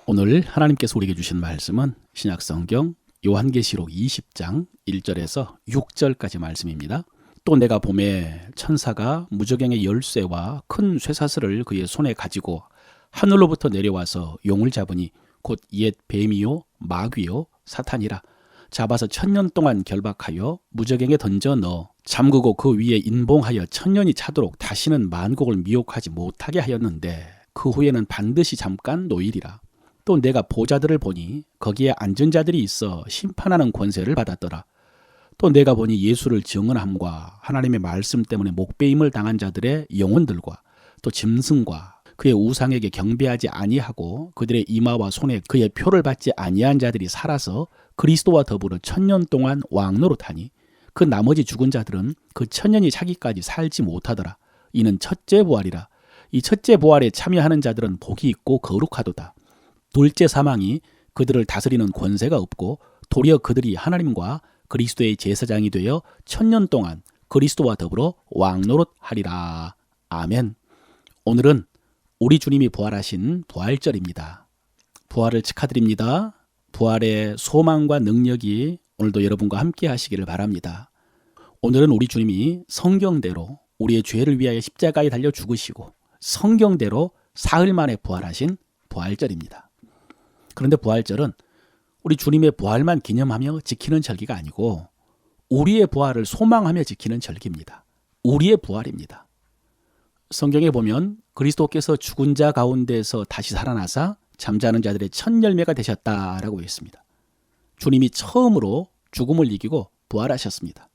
오늘 하나님께서 우리에게 주신 말씀은 신약성경 요한계시록 20장 1절에서 6절까지 말씀입니다. 또 내가 보매 천사가 무저갱의 열쇠와 큰 쇠사슬을 그의 손에 가지고 하늘로부터 내려와서 용을 잡으니 곧 옛 뱀이요 마귀요 사탄이라. 잡아서 1000년 동안 결박하여 무저갱에 던져 넣어 잠그고 그 위에 인봉하여 1000년이 차도록 다시는 만국을 미혹하지 못하게 하였는데 그 후에는 반드시 잠깐 노일이라. 또 내가 보좌들을 보니 거기에 앉은 자들이 있어 심판하는 권세를 받았더라. 또 내가 보니 예수를 증언함과 하나님의 말씀 때문에 목배임을 당한 자들의 영혼들과 또 짐승과 그의 우상에게 경배하지 아니하고 그들의 이마와 손에 그의 표를 받지 아니한 자들이 살아서 그리스도와 더불어 1000년 동안 왕노릇하니 그 나머지 죽은 자들은 그 1000년이 차기까지 살지 못하더라. 이는 첫째 부활이라. 이 첫째 부활에 참여하는 자들은 복이 있고 거룩하도다. 둘째 사망이 그들을 다스리는 권세가 없고 도리어 그들이 하나님과 그리스도의 제사장이 되어 1000년 동안 그리스도와 더불어 왕노릇하리라. 아멘. 오늘은 우리 주님이 부활하신 부활절입니다. 부활을 축하드립니다. 부활의 소망과 능력이 오늘도 여러분과 함께 하시기를 바랍니다. 오늘은 우리 주님이 성경대로 우리의 죄를 위하여 십자가에 달려 죽으시고 성경대로 사흘 만에 부활하신 부활절입니다. 그런데 부활절은 우리 주님의 부활만 기념하며 지키는 절기가 아니고 우리의 부활을 소망하며 지키는 절기입니다. 우리의 부활입니다. 성경에 보면 그리스도께서 죽은 자 가운데서 다시 살아나사 잠자는 자들의 첫 열매가 되셨다라고 했습니다. 주님이 처음으로 죽음을 이기고 부활하셨습니다.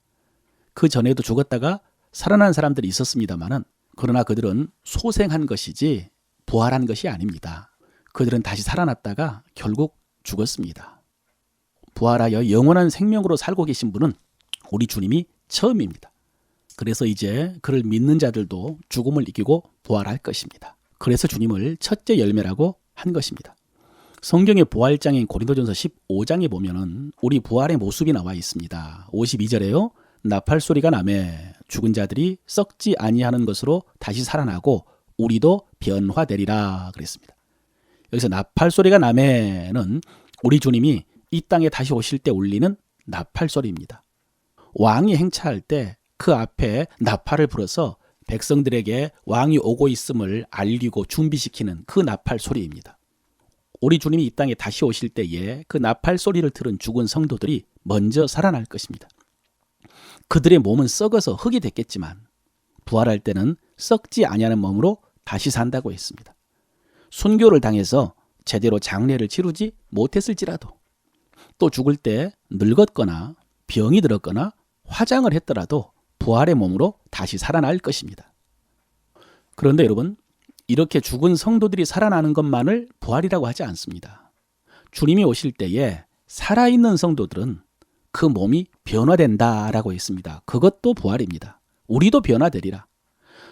그 전에도 죽었다가 살아난 사람들이 있었습니다마는 그러나 그들은 소생한 것이지 부활한 것이 아닙니다. 그들은 다시 살아났다가 결국 죽었습니다. 부활하여 영원한 생명으로 살고 계신 분은 우리 주님이 처음입니다. 그래서 이제 그를 믿는 자들도 죽음을 이기고 부활할 것입니다. 그래서 주님을 첫째 열매라고 한 것입니다. 성경의 부활장인 고린도전서 15장에 보면은 우리 부활의 모습이 나와 있습니다. 52절에요. 나팔 소리가 나매 죽은 자들이 썩지 아니하는 것으로 다시 살아나고 우리도 변화되리라 그랬습니다. 여기서 나팔 소리가 나매는 우리 주님이 이 땅에 다시 오실 때 울리는 나팔 소리입니다. 왕이 행차할 때 그 앞에 나팔을 불어서 백성들에게 왕이 오고 있음을 알리고 준비시키는 그 나팔 소리입니다. 우리 주님이 이 땅에 다시 오실 때에 그 나팔 소리를 들은 죽은 성도들이 먼저 살아날 것입니다. 그들의 몸은 썩어서 흙이 됐겠지만 부활할 때는 썩지 아니하는 몸으로 다시 산다고 했습니다. 순교를 당해서 제대로 장례를 치르지 못했을지라도 또 죽을 때 늙었거나 병이 들었거나 화장을 했더라도 부활의 몸으로 다시 살아날 것입니다. 그런데 여러분, 이렇게 죽은 성도들이 살아나는 것만을 부활이라고 하지 않습니다. 주님이 오실 때에 살아있는 성도들은 그 몸이 변화된다라고 했습니다. 그것도 부활입니다. 우리도 변화되리라.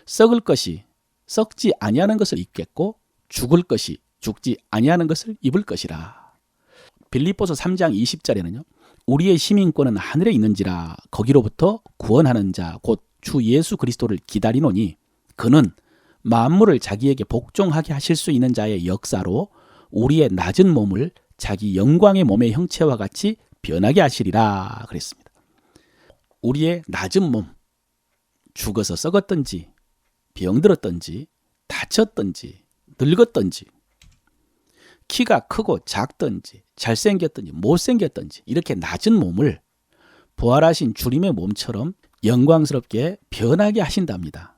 썩을 것이 썩지 아니하는 것을 입겠고 죽을 것이 죽지 아니하는 것을 입을 것이라. 빌립보서 3장 20절에는요. 우리의 시민권은 하늘에 있는지라 거기로부터 구원하는 자 곧 주 예수 그리스도를 기다리노니 그는 만물을 자기에게 복종하게 하실 수 있는 자의 역사로 우리의 낮은 몸을 자기 영광의 몸의 형체와 같이 변하게 하시리라 그랬습니다. 우리의 낮은 몸, 죽어서 썩었든지 병들었든지 다쳤든지 늙었든지 키가 크고 작든지 잘생겼든지 못생겼든지 이렇게 낮은 몸을 부활하신 주님의 몸처럼 영광스럽게 변하게 하신답니다.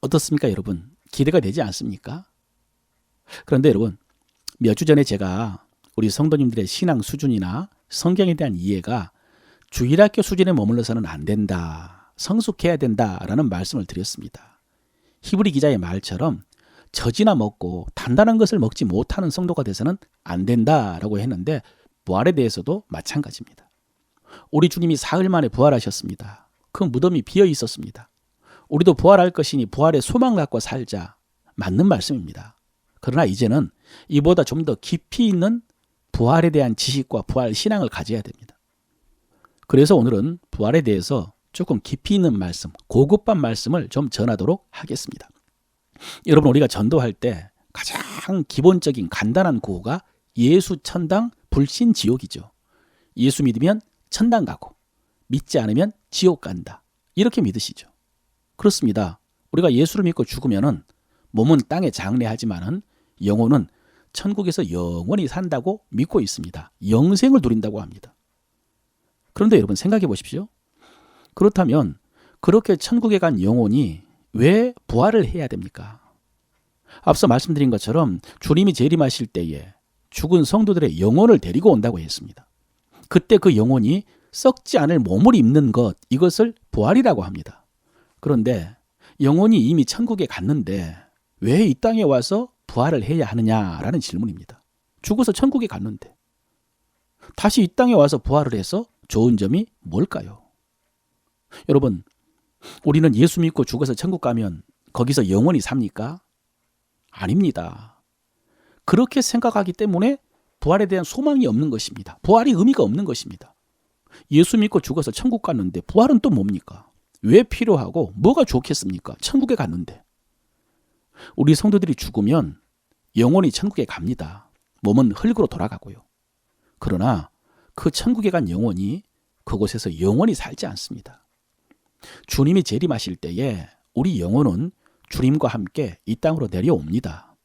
어떻습니까 여러분? 기대가 되지 않습니까? 그런데 여러분, 몇 주 전에 제가 우리 성도님들의 신앙 수준이나 성경에 대한 이해가 주일학교 수준에 머물러서는 안 된다, 성숙해야 된다라는 말씀을 드렸습니다. 히브리 기자의 말처럼 젖이나 먹고 단단한 것을 먹지 못하는 성도가 돼서는 안 된다라고 했는데 부활에 대해서도 마찬가지입니다. 우리 주님이 사흘 만에 부활하셨습니다. 그 무덤이 비어 있었습니다. 우리도 부활할 것이니 부활의 소망 갖고 살자. 맞는 말씀입니다. 그러나 이제는 이보다 좀 더 깊이 있는 부활에 대한 지식과 부활 신앙을 가져야 됩니다. 그래서 오늘은 부활에 대해서 조금 깊이 있는 말씀, 고급한 말씀을 좀 전하도록 하겠습니다. 여러분, 우리가 전도할 때 가장 기본적인 간단한 구호가 예수 천당 불신 지옥이죠. 예수 믿으면 천당 가고 믿지 않으면 지옥 간다. 이렇게 믿으시죠. 그렇습니다. 우리가 예수를 믿고 죽으면은 몸은 땅에 장래하지만은 영혼은 천국에서 영원히 산다고 믿고 있습니다. 영생을 누린다고 합니다. 그런데 여러분 생각해 보십시오. 그렇다면 그렇게 천국에 간 영혼이 왜 부활을 해야 됩니까? 앞서 말씀드린 것처럼 주님이 재림하실 때에 죽은 성도들의 영혼을 데리고 온다고 했습니다. 그때 그 영혼이 썩지 않을 몸을 입는 것, 이것을 부활이라고 합니다. 그런데 영혼이 이미 천국에 갔는데 왜 이 땅에 와서 부활을 해야 하느냐라는 질문입니다. 죽어서 천국에 갔는데 다시 이 땅에 와서 부활을 해서 좋은 점이 뭘까요? 여러분, 우리는 예수 믿고 죽어서 천국 가면 거기서 영원히 삽니까? 아닙니다. 그렇게 생각하기 때문에 부활에 대한 소망이 없는 것입니다. 부활이 의미가 없는 것입니다. 예수 믿고 죽어서 천국 갔는데 부활은 또 뭡니까? 왜 필요하고 뭐가 좋겠습니까? 천국에 갔는데. 우리 성도들이 죽으면 영혼이 천국에 갑니다. 몸은 흙으로 돌아가고요. 그러나 그 천국에 간 영혼이 그곳에서 영원히 살지 않습니다. 주님이 재림하실 때에 우리 영혼은 주님과 함께 이 땅으로 내려옵니다.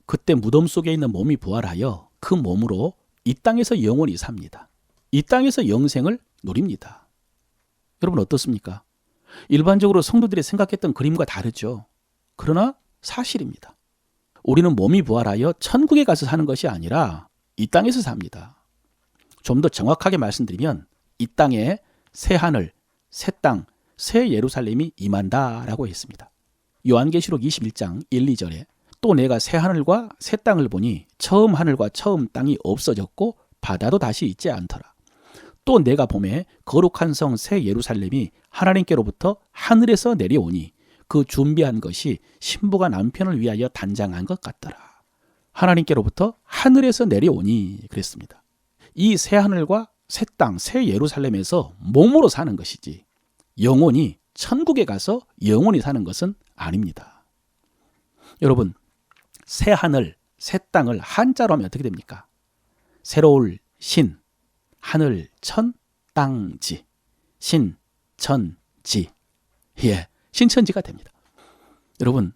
그때 무덤 속에 있는 몸이 부활하여 그 몸으로 이 땅에서 영원히 삽니다. 이 땅에서 영생을 누립니다. 여러분 어떻습니까? 일반적으로 성도들이 생각했던 그림과 다르죠. 그러나 사실입니다. 우리는 몸이 부활하여 천국에 가서 사는 것이 아니라 이 땅에서 삽니다. 좀 더 정확하게 말씀드리면 이 땅에 새 하늘, 새 땅, 새 예루살렘이 임한다라고 했습니다. 요한계시록 21장 1, 2절에 또 내가 새 하늘과 새 땅을 보니 처음 하늘과 처음 땅이 없어졌고 바다도 다시 있지 않더라. 또 내가 보매 거룩한 성 새 예루살렘이 하나님께로부터 하늘에서 내려오니 그 준비한 것이 신부가 남편을 위하여 단장한 것 같더라. 하나님께로부터 하늘에서 내려오니 그랬습니다. 이 새 하늘과 새 땅, 새 예루살렘에서 몸으로 사는 것이지 영혼이 천국에 가서 영원히 사는 것은 아닙니다. 여러분, 새 하늘, 새 땅을 한자로 하면 어떻게 됩니까? 새로울 신, 하늘, 천, 땅, 지. 신, 천, 지. 예, 신천지가 됩니다. 여러분,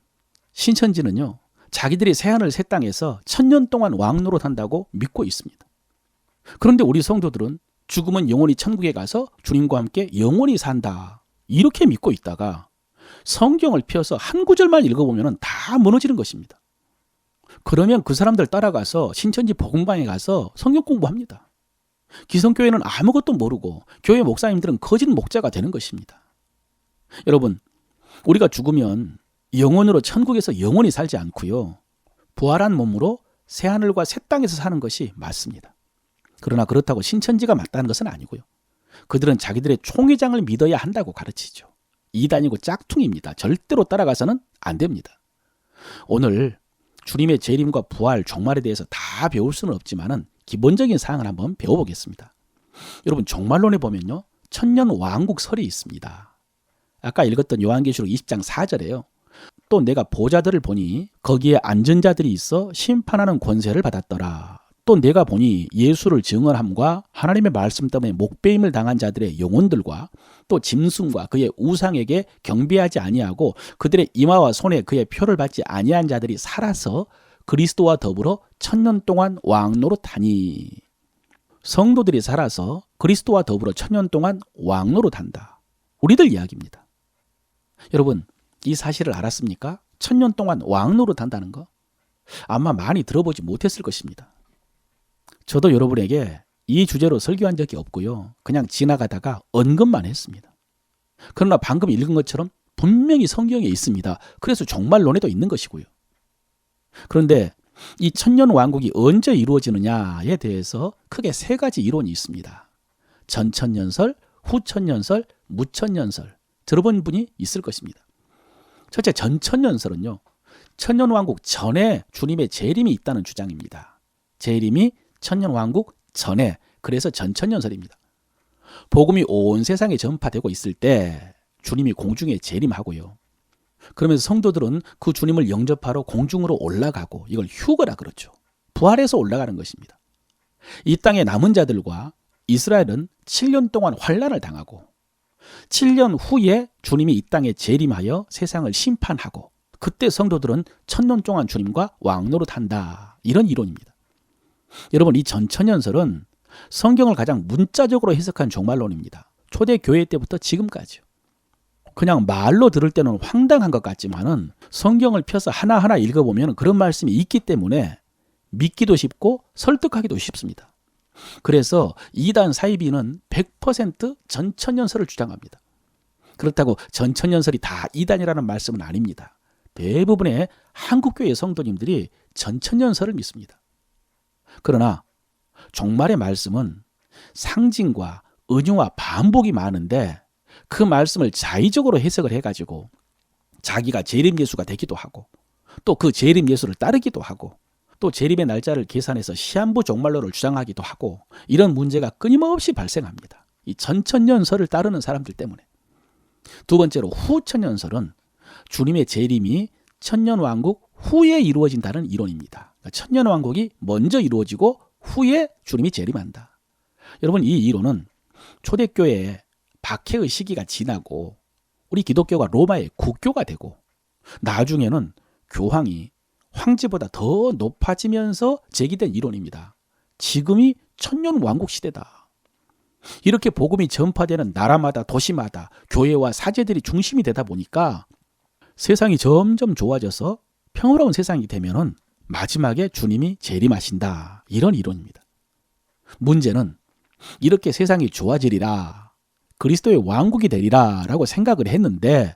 신천지는요, 자기들이 새 하늘, 새 땅에서 1000년 동안 왕노릇한다고 믿고 있습니다. 그런데 우리 성도들은 죽으면 영원히 천국에 가서 주님과 함께 영원히 산다. 이렇게 믿고 있다가 성경을 펴서 한 구절만 읽어보면 다 무너지는 것입니다. 그러면 그 사람들 따라가서 신천지 복음방에 가서 성경 공부합니다. 기성교회는 아무것도 모르고 교회 목사님들은 거짓 목자가 되는 것입니다. 여러분, 우리가 죽으면 영원으로 천국에서 영원히 살지 않고요. 부활한 몸으로 새하늘과 새 땅에서 사는 것이 맞습니다. 그러나 그렇다고 신천지가 맞다는 것은 아니고요. 그들은 자기들의 총회장을 믿어야 한다고 가르치죠. 이단이고 짝퉁입니다. 절대로 따라가서는 안 됩니다. 오늘 주님의 재림과 부활, 종말에 대해서 다 배울 수는 없지만은 기본적인 사항을 한번 배워보겠습니다. 여러분, 종말론에 보면요, 천년 왕국설이 있습니다. 아까 읽었던 요한계시록 20장 4절에요. 또 내가 보좌들을 보니 거기에 앉은 자들이 있어 심판하는 권세를 받았더라. 또 내가 보니 예수를 증언함과 하나님의 말씀 때문에 목배임을 당한 자들의 영혼들과 또 짐승과 그의 우상에게 경배하지 아니하고 그들의 이마와 손에 그의 표를 받지 아니한 자들이 살아서 그리스도와 더불어 1000년 동안 왕노릇하니. 성도들이 살아서 그리스도와 더불어 1000년 동안 왕노릇한다. 우리들 이야기입니다. 여러분, 이 사실을 알았습니까? 1000년 동안 왕노릇한다는 거 아마 많이 들어보지 못했을 것입니다. 저도 여러분에게 이 주제로 설교한 적이 없고요. 그냥 지나가다가 언급만 했습니다. 그러나 방금 읽은 것처럼 분명히 성경에 있습니다. 그래서 종말론에도 있는 것이고요. 그런데 이 천년 왕국이 언제 이루어지느냐에 대해서 크게 세 가지 이론이 있습니다. 전천년설, 후천년설, 무천년설. 들어본 분이 있을 것입니다. 첫째, 전천년설은요, 천년왕국 전에 주님의 재림이 있다는 주장입니다. 재림이 천년왕국 전에, 그래서 전천년설입니다. 복음이 온 세상에 전파되고 있을 때 주님이 공중에 재림하고요. 그러면서 성도들은 그 주님을 영접하러 공중으로 올라가고, 이걸 휴거라 그러죠. 부활해서 올라가는 것입니다. 이 땅의 남은 자들과 이스라엘은 7년 동안 환난을 당하고 7년 후에 주님이 이 땅에 재림하여 세상을 심판하고 그때 성도들은 1000년 동안 주님과 왕노릇한다. 이런 이론입니다. 여러분, 이 전천년설은 성경을 가장 문자적으로 해석한 종말론입니다. 초대교회 때부터 지금까지요. 그냥 말로 들을 때는 황당한 것 같지만은 성경을 펴서 하나하나 읽어보면 그런 말씀이 있기 때문에 믿기도 쉽고 설득하기도 쉽습니다. 그래서 이단 사이비는 100% 전천년설을 주장합니다. 그렇다고 전천년설이 다 이단이라는 말씀은 아닙니다. 대부분의 한국교회 성도님들이 전천년설을 믿습니다. 그러나 종말의 말씀은 상징과 은유와 반복이 많은데 그 말씀을 자의적으로 해석을 해가지고 자기가 재림 예수가 되기도 하고 또 그 재림 예수를 따르기도 하고 또 재림의 날짜를 계산해서 시한부 종말론을 주장하기도 하고 이런 문제가 끊임없이 발생합니다. 이 전천년설을 따르는 사람들 때문에. 두 번째로 후천년설은 주님의 재림이 천년왕국 후에 이루어진다는 이론입니다. 그러니까 천년왕국이 먼저 이루어지고 후에 주님이 재림한다. 여러분, 이 이론은 초대교회의 박해의 시기가 지나고 우리 기독교가 로마의 국교가 되고 나중에는 교황이 황제보다 더 높아지면서 제기된 이론입니다. 지금이 천년왕국 시대다. 이렇게 복음이 전파되는 나라마다 도시마다 교회와 사제들이 중심이 되다 보니까 세상이 점점 좋아져서 평화로운 세상이 되면은 마지막에 주님이 재림하신다. 이런 이론입니다. 문제는 이렇게 세상이 좋아지리라, 그리스도의 왕국이 되리라 라고 생각을 했는데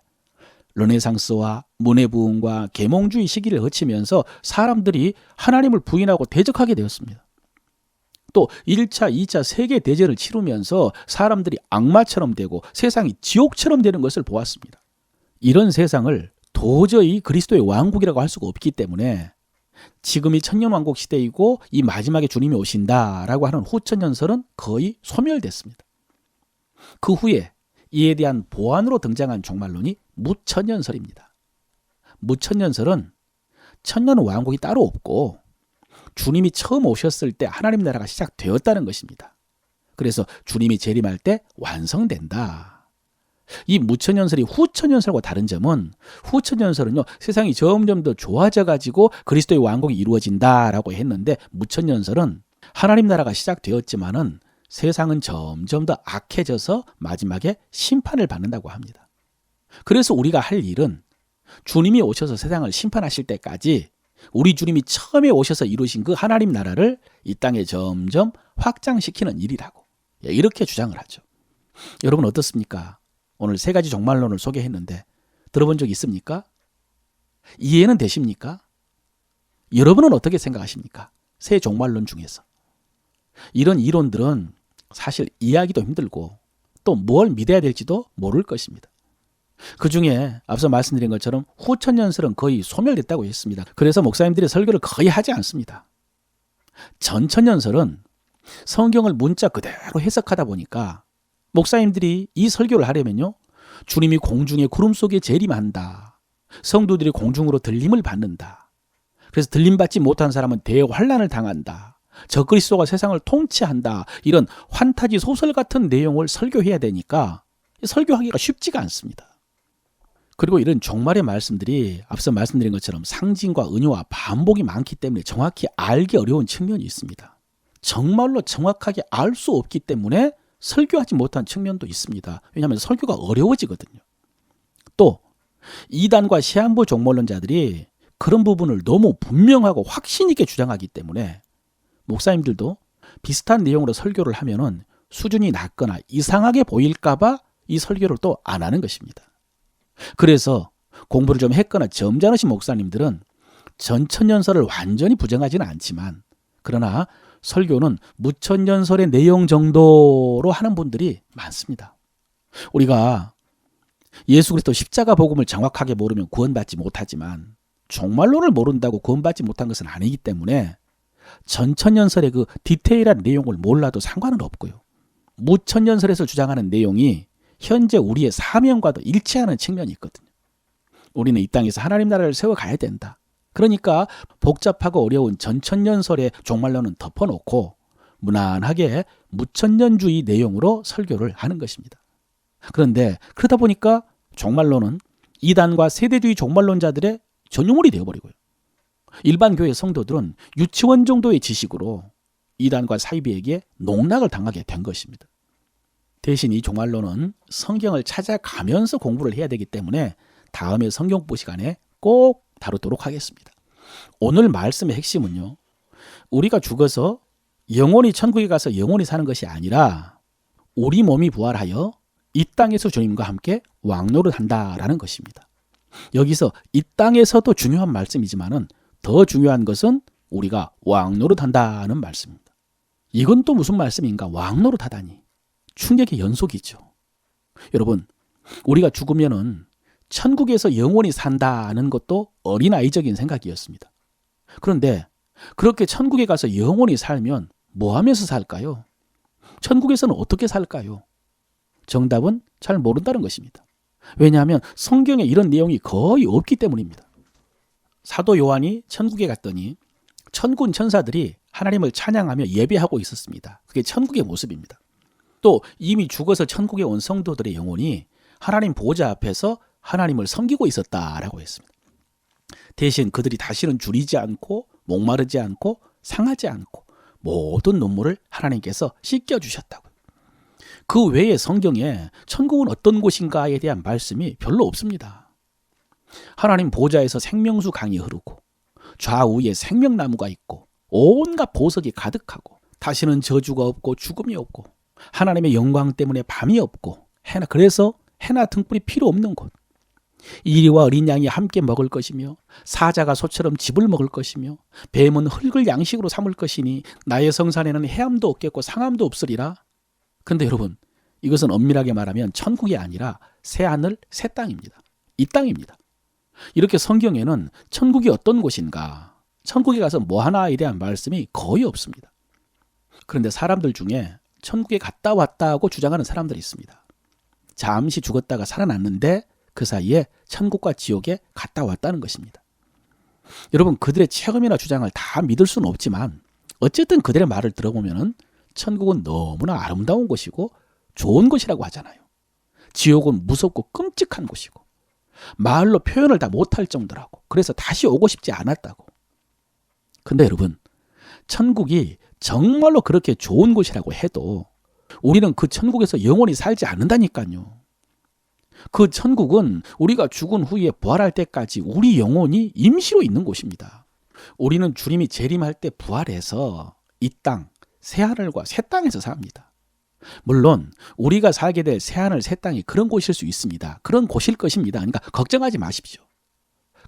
르네상스와 문해부흥과 계몽주의 시기를 거치면서 사람들이 하나님을 부인하고 대적하게 되었습니다. 또 1차, 2차 세계대전을 치르면서 사람들이 악마처럼 되고 세상이 지옥처럼 되는 것을 보았습니다. 이런 세상을 도저히 그리스도의 왕국이라고 할 수가 없기 때문에 지금이 천년왕국 시대이고 이 마지막에 주님이 오신다라고 하는 후천년설은 거의 소멸됐습니다. 그 후에 이에 대한 보완으로 등장한 종말론이 무천년설입니다. 무천년설은 천년왕국이 따로 없고 주님이 처음 오셨을 때 하나님 나라가 시작되었다는 것입니다. 그래서 주님이 재림할 때 완성된다. 이 무천년설이 후천년설과 다른 점은 후천년설은요, 세상이 점점 더 좋아져 가지고 그리스도의 왕국이 이루어진다라고 했는데 무천년설은 하나님 나라가 시작되었지만은 세상은 점점 더 악해져서 마지막에 심판을 받는다고 합니다. 그래서 우리가 할 일은 주님이 오셔서 세상을 심판하실 때까지 우리 주님이 처음에 오셔서 이루신 그 하나님 나라를 이 땅에 점점 확장시키는 일이라고 이렇게 주장을 하죠. 여러분 어떻습니까? 오늘 3가지 종말론을 소개했는데 들어본 적 있습니까? 이해는 되십니까? 여러분은 어떻게 생각하십니까? 3 종말론 중에서. 이런 이론들은 사실 이해하기도 힘들고 또 뭘 믿어야 될지도 모를 것입니다. 그 중에 앞서 말씀드린 것처럼 후천년설은 거의 소멸됐다고 했습니다. 그래서 목사님들이 설교를 거의 하지 않습니다. 전천년설은 성경을 문자 그대로 해석하다 보니까 목사님들이 이 설교를 하려면요, 주님이 공중의 구름 속에 재림한다, 성도들이 공중으로 들림을 받는다, 그래서 들림받지 못한 사람은 대환란을 당한다, 적그리스도가 세상을 통치한다, 이런 환타지 소설 같은 내용을 설교해야 되니까 설교하기가 쉽지가 않습니다. 그리고 이런 종말의 말씀들이 앞서 말씀드린 것처럼 상징과 은유와 반복이 많기 때문에 정확히 알기 어려운 측면이 있습니다. 정말로 정확하게 알 수 없기 때문에 설교하지 못한 측면도 있습니다. 왜냐하면 설교가 어려워지거든요. 또 이단과 시한부 종말론자들이 그런 부분을 너무 분명하고 확신 있게 주장하기 때문에 목사님들도 비슷한 내용으로 설교를 하면은 수준이 낮거나 이상하게 보일까 봐 이 설교를 또 안 하는 것입니다. 그래서 공부를 좀 했거나 점잖으신 목사님들은 전천년설을 완전히 부정하지는 않지만 그러나 설교는 무천년설의 내용 정도로 하는 분들이 많습니다. 우리가 예수 그리스도 십자가 복음을 정확하게 모르면 구원받지 못하지만 종말론을 모른다고 구원받지 못한 것은 아니기 때문에 전천년설의 그 디테일한 내용을 몰라도 상관은 없고요. 무천년설에서 주장하는 내용이 현재 우리의 사명과도 일치하는 측면이 있거든요. 우리는 이 땅에서 하나님 나라를 세워가야 된다. 그러니까 복잡하고 어려운 전천년설의 종말론은 덮어놓고 무난하게 무천년주의 내용으로 설교를 하는 것입니다. 그런데 그러다 보니까 종말론은 이단과 세대주의 종말론자들의 전유물이 되어버리고요. 일반 교회 성도들은 유치원 정도의 지식으로 이단과 사이비에게 농락을 당하게 된 것입니다. 대신 이 종말론은 성경을 찾아가면서 공부를 해야 되기 때문에 다음에 성경부 시간에 꼭 다루도록 하겠습니다. 오늘 말씀의 핵심은요, 우리가 죽어서 영원히 천국에 가서 영원히 사는 것이 아니라 우리 몸이 부활하여 이 땅에서 주님과 함께 왕노릇한다라는 것입니다. 여기서 이 땅에서도 중요한 말씀이지만은 더 중요한 것은 우리가 왕노릇한다는 말씀입니다. 이건 또 무슨 말씀인가? 왕노릇하다니. 충격의 연속이죠. 여러분, 우리가 죽으면은 천국에서 영원히 산다는 것도 어린아이적인 생각이었습니다. 그런데 그렇게 천국에 가서 영원히 살면 뭐 하면서 살까요? 천국에서는 어떻게 살까요? 정답은 잘 모른다는 것입니다. 왜냐하면 성경에 이런 내용이 거의 없기 때문입니다. 사도 요한이 천국에 갔더니 천군 천사들이 하나님을 찬양하며 예배하고 있었습니다. 그게 천국의 모습입니다. 또 이미 죽어서 천국에 온 성도들의 영혼이 하나님 보호자 앞에서 하나님을 섬기고 있었다라고 했습니다. 대신 그들이 다시는 줄이지 않고 목마르지 않고 상하지 않고 모든 눈물을 하나님께서 씻겨주셨다고요. 그 외에 성경에 천국은 어떤 곳인가에 대한 말씀이 별로 없습니다. 하나님 보좌에서 생명수 강이 흐르고 좌우에 생명나무가 있고 온갖 보석이 가득하고 다시는 저주가 없고 죽음이 없고 하나님의 영광 때문에 밤이 없고 그래서 해나 등불이 필요 없는 곳. 이리와 어린 양이 함께 먹을 것이며 사자가 소처럼 즙을 먹을 것이며 뱀은 흙을 양식으로 삼을 것이니 나의 성산에는 해함도 없겠고 상함도 없으리라. 그런데 여러분, 이것은 엄밀하게 말하면 천국이 아니라 새하늘 새 땅입니다. 이 땅입니다. 이렇게 성경에는 천국이 어떤 곳인가, 천국에 가서 뭐 하나에 대한 말씀이 거의 없습니다. 그런데 사람들 중에 천국에 갔다 왔다 하고 주장하는 사람들이 있습니다. 잠시 죽었다가 살아났는데 그 사이에 천국과 지옥에 갔다 왔다는 것입니다. 여러분, 그들의 체험이나 주장을 다 믿을 수는 없지만 어쨌든 그들의 말을 들어보면 천국은 너무나 아름다운 곳이고 좋은 곳이라고 하잖아요. 지옥은 무섭고 끔찍한 곳이고 말로 표현을 다 못할 정도라고, 그래서 다시 오고 싶지 않았다고. 근데 여러분, 천국이 정말로 그렇게 좋은 곳이라고 해도 우리는 그 천국에서 영원히 살지 않는다니까요. 그 천국은 우리가 죽은 후에 부활할 때까지 우리 영혼이 임시로 있는 곳입니다. 우리는 주님이 재림할 때 부활해서 이 땅, 새하늘과 새 땅에서 삽니다. 물론 우리가 살게 될 새하늘 새 땅이 그런 곳일 수 있습니다. 그런 곳일 것입니다. 그러니까 걱정하지 마십시오.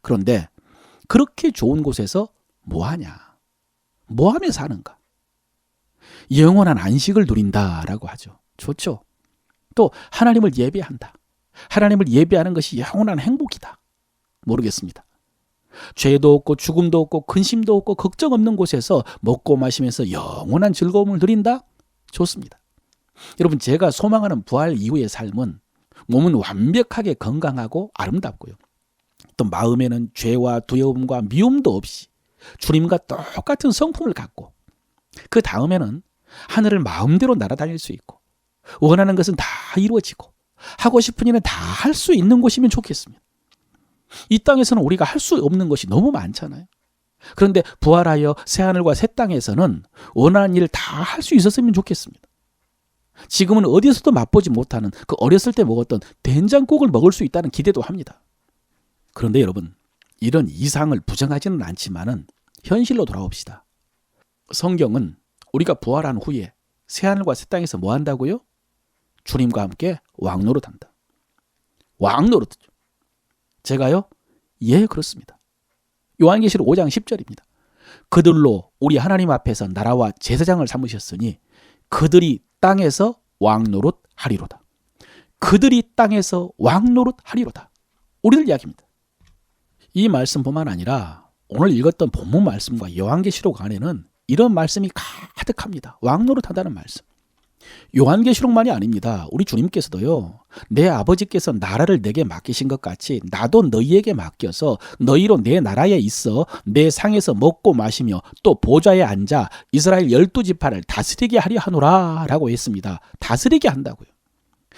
그런데 그렇게 좋은 곳에서 뭐 하냐? 뭐 하며 사는가? 영원한 안식을 누린다라고 하죠. 좋죠. 또 하나님을 예배한다. 하나님을 예배하는 것이 영원한 행복이다. 모르겠습니다. 죄도 없고 죽음도 없고 근심도 없고 걱정 없는 곳에서 먹고 마시면서 영원한 즐거움을 누린다? 좋습니다. 여러분, 제가 소망하는 부활 이후의 삶은 몸은 완벽하게 건강하고 아름답고요. 또 마음에는 죄와 두려움과 미움도 없이 주님과 똑같은 성품을 갖고 그 다음에는 하늘을 마음대로 날아다닐 수 있고 원하는 것은 다 이루어지고 하고 싶은 일은 다 할 수 있는 곳이면 좋겠습니다. 이 땅에서는 우리가 할 수 없는 것이 너무 많잖아요. 그런데 부활하여 새하늘과 새 땅에서는 원하는 일 다 할 수 있었으면 좋겠습니다. 지금은 어디서도 맛보지 못하는 그 어렸을 때 먹었던 된장국을 먹을 수 있다는 기대도 합니다. 그런데 여러분, 이런 이상을 부정하지는 않지만은 현실로 돌아옵시다. 성경은 우리가 부활한 후에 새하늘과 새 땅에서 뭐 한다고요? 주님과 함께 왕노릇한다. 왕노릇이죠. 제가요? 예, 그렇습니다. 요한계시록 5장 10절입니다. 그들로 우리 하나님 앞에서 나라와 제사장을 삼으셨으니 그들이 땅에서 왕노릇 하리로다. 그들이 땅에서 왕노릇 하리로다. 우리들 이야기입니다. 이 말씀뿐만 아니라 오늘 읽었던 본문 말씀과 요한계시록 안에는 이런 말씀이 가득합니다. 왕노릇 한다는 말씀. 요한계시록만이 아닙니다. 우리 주님께서도요. 내 아버지께서 나라를 내게 맡기신 것 같이 나도 너희에게 맡겨서 너희로 내 나라에 있어 내 상에서 먹고 마시며 또 보좌에 앉아 이스라엘 12지파를 다스리게 하려 하노라 라고 했습니다. 다스리게 한다고요.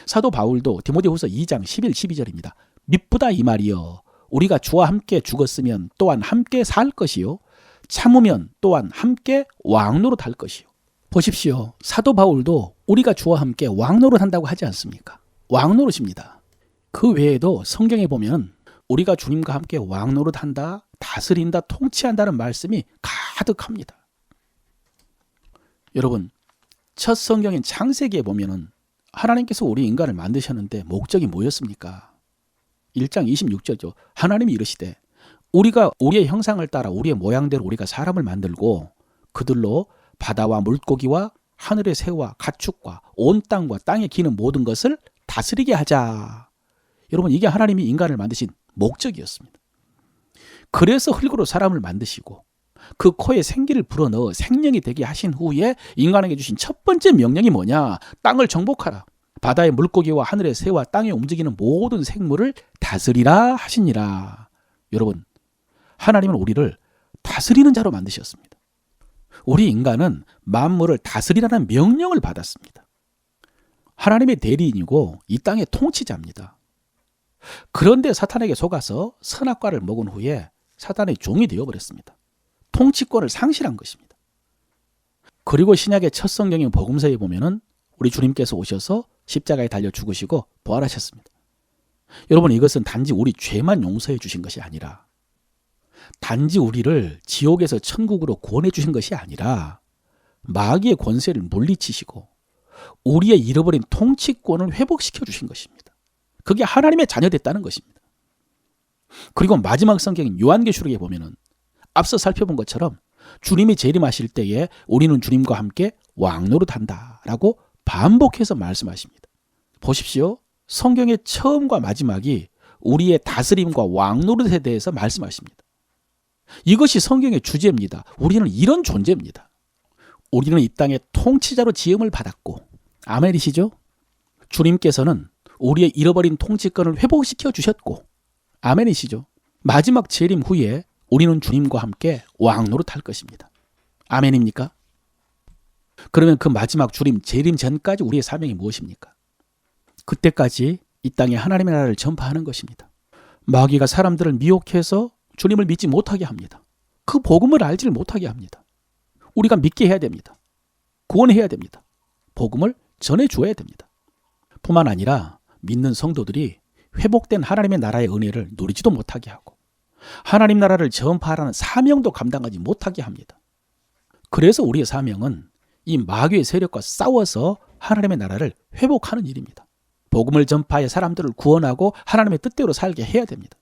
사도 바울도 디모데후서 2장 11, 12절입니다. 미쁘다 이 말이여. 우리가 주와 함께 죽었으면 또한 함께 살 것이요. 참으면 또한 함께 왕노릇할 것이요. 보십시오. 사도 바울도 우리가 주와 함께 왕노릇한다고 하지 않습니까? 왕노릇입니다. 그 외에도 성경에 보면 우리가 주님과 함께 왕노릇한다, 다스린다, 통치한다는 말씀이 가득합니다. 여러분, 첫 성경인 창세기에 보면은 하나님께서 우리 인간을 만드셨는데 목적이 뭐였습니까? 1장 26절죠. 하나님이 이르시되 우리가 우리의 형상을 따라 우리의 모양대로 우리가 사람을 만들고 그들로 바다와 물고기와 하늘의 새와 가축과 온 땅과 땅에 기는 모든 것을 다스리게 하자. 여러분, 이게 하나님이 인간을 만드신 목적이었습니다. 그래서 흙으로 사람을 만드시고 그 코에 생기를 불어넣어 생명이 되게 하신 후에 인간에게 주신 첫 번째 명령이 뭐냐? 땅을 정복하라. 바다의 물고기와 하늘의 새와 땅에 움직이는 모든 생물을 다스리라 하시니라. 여러분, 하나님은 우리를 다스리는 자로 만드셨습니다. 우리 인간은 만물을 다스리라는 명령을 받았습니다. 하나님의 대리인이고 이 땅의 통치자입니다. 그런데 사탄에게 속아서 선악과를 먹은 후에 사탄의 종이 되어버렸습니다. 통치권을 상실한 것입니다. 그리고 신약의 첫 성경인 복음서에 보면은 우리 주님께서 오셔서 십자가에 달려 죽으시고 부활하셨습니다. 여러분, 이것은 단지 우리 죄만 용서해 주신 것이 아니라 단지 우리를 지옥에서 천국으로 구원해 주신 것이 아니라 마귀의 권세를 물리치시고 우리의 잃어버린 통치권을 회복시켜 주신 것입니다. 그게 하나님의 자녀됐다는 것입니다. 그리고 마지막 성경인 요한계시록에 보면은 앞서 살펴본 것처럼 주님이 재림하실 때에 우리는 주님과 함께 왕노릇한다라고 반복해서 말씀하십니다. 보십시오. 성경의 처음과 마지막이 우리의 다스림과 왕노릇에 대해서 말씀하십니다. 이것이 성경의 주제입니다. 우리는 이런 존재입니다. 우리는 이 땅의 통치자로 지음을 받았고, 아멘이시죠? 주님께서는 우리의 잃어버린 통치권을 회복시켜 주셨고, 아멘이시죠? 마지막 재림 후에 우리는 주님과 함께 왕노릇할 것입니다. 아멘입니까? 그러면 그 마지막 주님 재림 전까지 우리의 사명이 무엇입니까? 그때까지 이 땅에 하나님의 나라를 전파하는 것입니다. 마귀가 사람들을 미혹해서 주님을 믿지 못하게 합니다. 그 복음을 알지를 못하게 합니다. 우리가 믿게 해야 됩니다. 구원해야 됩니다. 복음을 전해줘야 됩니다. 뿐만 아니라 믿는 성도들이 회복된 하나님의 나라의 은혜를 누리지도 못하게 하고 하나님 나라를 전파하라는 사명도 감당하지 못하게 합니다. 그래서 우리의 사명은 이 마귀의 세력과 싸워서 하나님의 나라를 회복하는 일입니다. 복음을 전파해 사람들을 구원하고 하나님의 뜻대로 살게 해야 됩니다.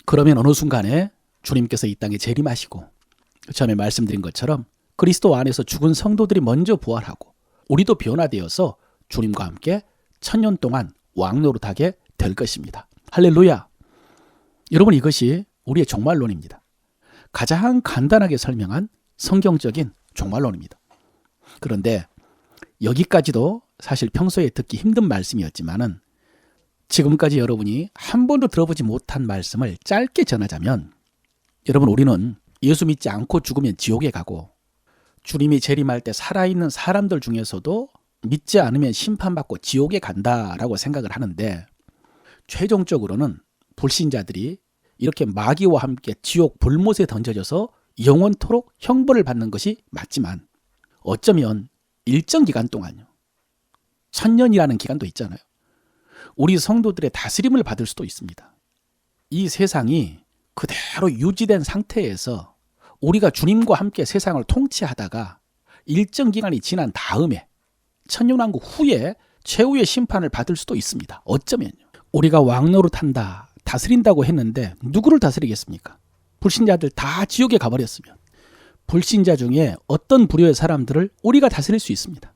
그러면 어느 순간에 주님께서 이 땅에 재림하시고 처음에 말씀드린 것처럼 그리스도 안에서 죽은 성도들이 먼저 부활하고 우리도 변화되어서 주님과 함께 1000년 동안 왕노릇하게 될 것입니다. 할렐루야. 여러분, 이것이 우리의 종말론입니다. 가장 간단하게 설명한 성경적인 종말론입니다. 그런데 여기까지도 사실 평소에 듣기 힘든 말씀이었지만은 지금까지 여러분이 한 번도 들어보지 못한 말씀을 짧게 전하자면, 여러분, 우리는 예수 믿지 않고 죽으면 지옥에 가고 주님이 재림할 때 살아있는 사람들 중에서도 믿지 않으면 심판받고 지옥에 간다라고 생각을 하는데, 최종적으로는 불신자들이 이렇게 마귀와 함께 지옥 불못에 던져져서 영원토록 형벌을 받는 것이 맞지만, 어쩌면 일정 기간 동안요, 1000년이라는 기간도 있잖아요, 우리 성도들의 다스림을 받을 수도 있습니다. 이 세상이 그대로 유지된 상태에서 우리가 주님과 함께 세상을 통치하다가 일정 기간이 지난 다음에 천년왕국 후에 최후의 심판을 받을 수도 있습니다. 어쩌면요. 우리가 왕노릇한다, 다스린다고 했는데 누구를 다스리겠습니까? 불신자들 다 지옥에 가버렸으면 불신자 중에 어떤 부류의 사람들을 우리가 다스릴 수 있습니다.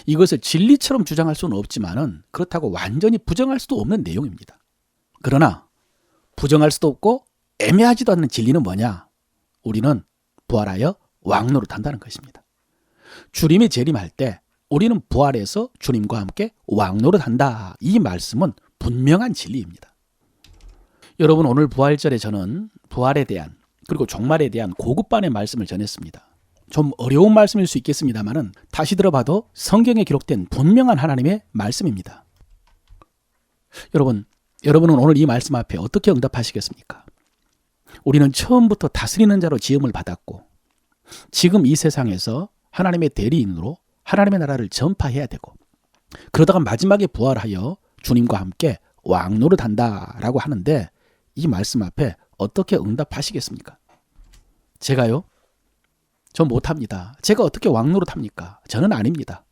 이것을 진리처럼 주장할 수는 없지만은 그렇다고 완전히 부정할 수도 없는 내용입니다. 그러나 부정할 수도 없고 애매하지도 않는 진리는 뭐냐? 우리는 부활하여 왕노릇한다는 것입니다. 주님이 재림할 때 우리는 부활해서 주님과 함께 왕노릇한다. 이 말씀은 분명한 진리입니다. 여러분, 오늘 부활절에 저는 부활에 대한 그리고 종말에 대한 고급반의 말씀을 전했습니다. 좀 어려운 말씀일 수 있겠습니다만은 다시 들어봐도 성경에 기록된 분명한 하나님의 말씀입니다. 여러분은 오늘 이 말씀 앞에 어떻게 응답하시겠습니까? 우리는 처음부터 다스리는 자로 지음을 받았고 지금 이 세상에서 하나님의 대리인으로 하나님의 나라를 전파해야 되고 그러다가 마지막에 부활하여 주님과 함께 왕노릇한다라고 하는데 이 말씀 앞에 어떻게 응답하시겠습니까? 제가요? 저 못합니다. 제가 어떻게 왕노릇합니까? 저는 아닙니다.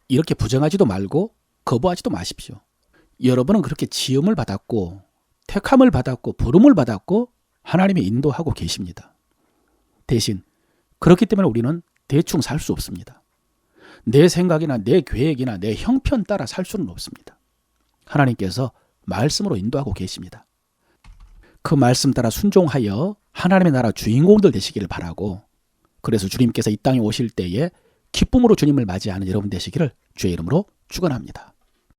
이렇게 부정하지도 말고 거부하지도 마십시오. 여러분은 그렇게 지음을 받았고 택함을 받았고 부름을 받았고 하나님의 인도하고 계십니다. 대신 그렇기 때문에 우리는 대충 살 수 없습니다. 내 생각이나 내 계획이나 내 형편 따라 살 수는 없습니다. 하나님께서 말씀으로 인도하고 계십니다. 그 말씀 따라 순종하여 하나님의 나라 주인공들 되시기를 바라고 그래서 주님께서 이 땅에 오실 때에 기쁨으로 주님을 맞이하는 여러분 되시기를 주의 이름으로 축원합니다.